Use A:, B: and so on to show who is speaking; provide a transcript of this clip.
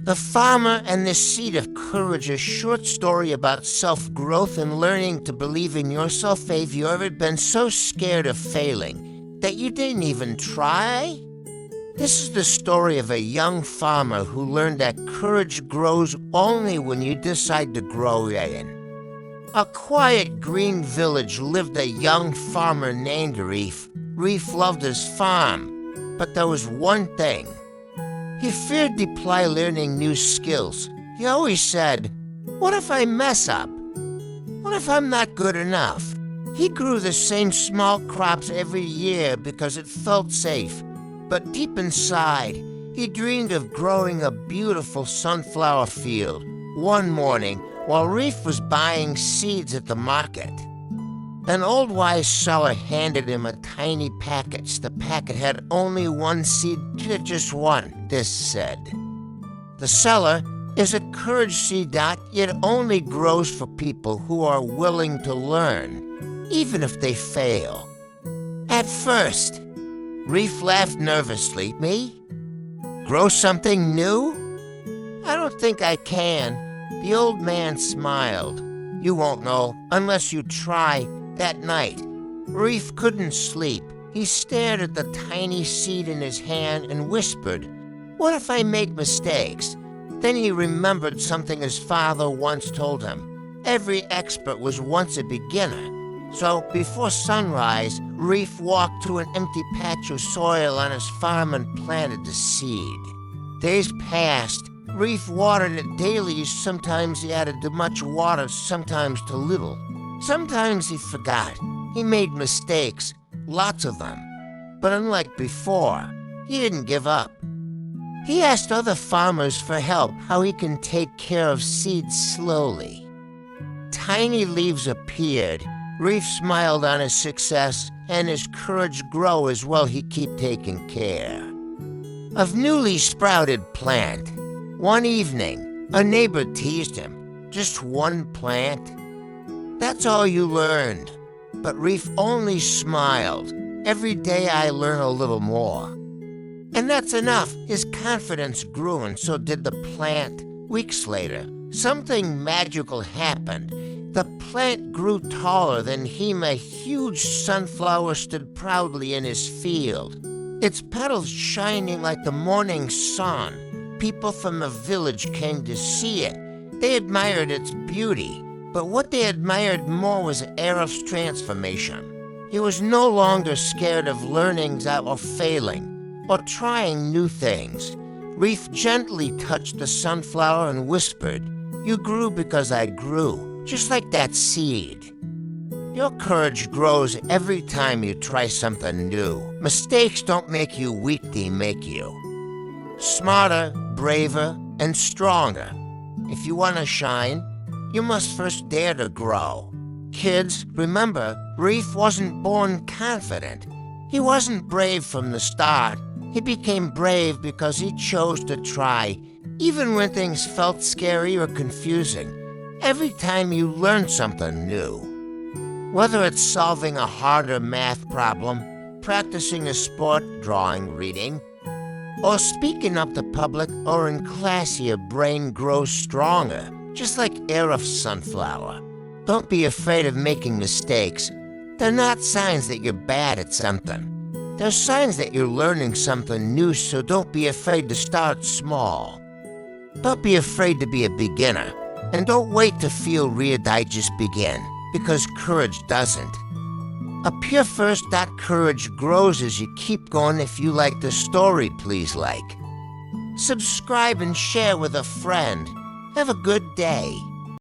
A: The Farmer and the Seed of Courage, a short story about self-growth and learning to believe in yourself. Have you ever been so scared of failing that you didn't even try? This is the story of a young farmer who learned that courage grows only when you decide to grow in. A quiet green village lived a young farmer named Reef. Reef loved his farm, but there was one thing. He feared to apply learning new skills. He always said, "What if I mess up? What if I'm not good enough?" He grew the same small crops every year because it felt safe. But deep inside, he dreamed of growing a beautiful sunflower field. One morning, while Reef was buying seeds at the market, an old wise seller handed him a tiny package. The packet had only one seed, just one, this said. The seller is a courage seed that it only grows for people who are willing to learn, even if they fail. At first, Reef laughed nervously. Me? Grow something new? I don't think I can. The old man smiled. You won't know unless you try. That night, Reef couldn't sleep. He stared at the tiny seed in his hand and whispered, "What if I make mistakes?" Then he remembered something his father once told him. Every expert was once a beginner. So before sunrise, Reef walked to an empty patch of soil on his farm and planted the seed. Days passed. Reef watered it daily. Sometimes he added too much water, sometimes too little. Sometimes he forgot. He made mistakes, lots of them. But unlike before, he didn't give up. He asked other farmers for help, how he can take care of seeds slowly. Tiny leaves appeared. Reef smiled on his success, and his courage grew as well. He kept taking care of newly sprouted plant. One evening, a neighbor teased him. Just one plant? That's all you learned. But Reef only smiled. Every day I learn a little more. And that's enough. His confidence grew, and so did the plant. Weeks later, something magical happened. The plant grew taller than him. A huge sunflower stood proudly in his field, its petals shining like the morning sun. People from the village came to see it. They admired its beauty. But what they admired more was the air of transformation. He was no longer scared of learning or failing, or trying new things. Reef gently touched the sunflower and whispered, "You grew because I grew, just like that seed." Your courage grows every time you try something new. Mistakes don't make you weak, they make you smarter, braver, and stronger. If you want to shine, you must first dare to grow. Kids, remember, Reef wasn't born confident. He wasn't brave from the start. He became brave because he chose to try, even when things felt scary or confusing. Every time you learn something new, whether it's solving a harder math problem, practicing a sport, drawing, reading, or speaking up to public or in class, your brain grows stronger. Just like air of sunflower. Don't be afraid of making mistakes. They're not signs that you're bad at something. They're signs that you're learning something new, so don't be afraid to start small. Don't be afraid to be a beginner. And don't wait to feel ready, just begin, because courage doesn't. Appear first, that courage grows as you keep going. If you like the story, please like, subscribe, and share with a friend. Have a good day.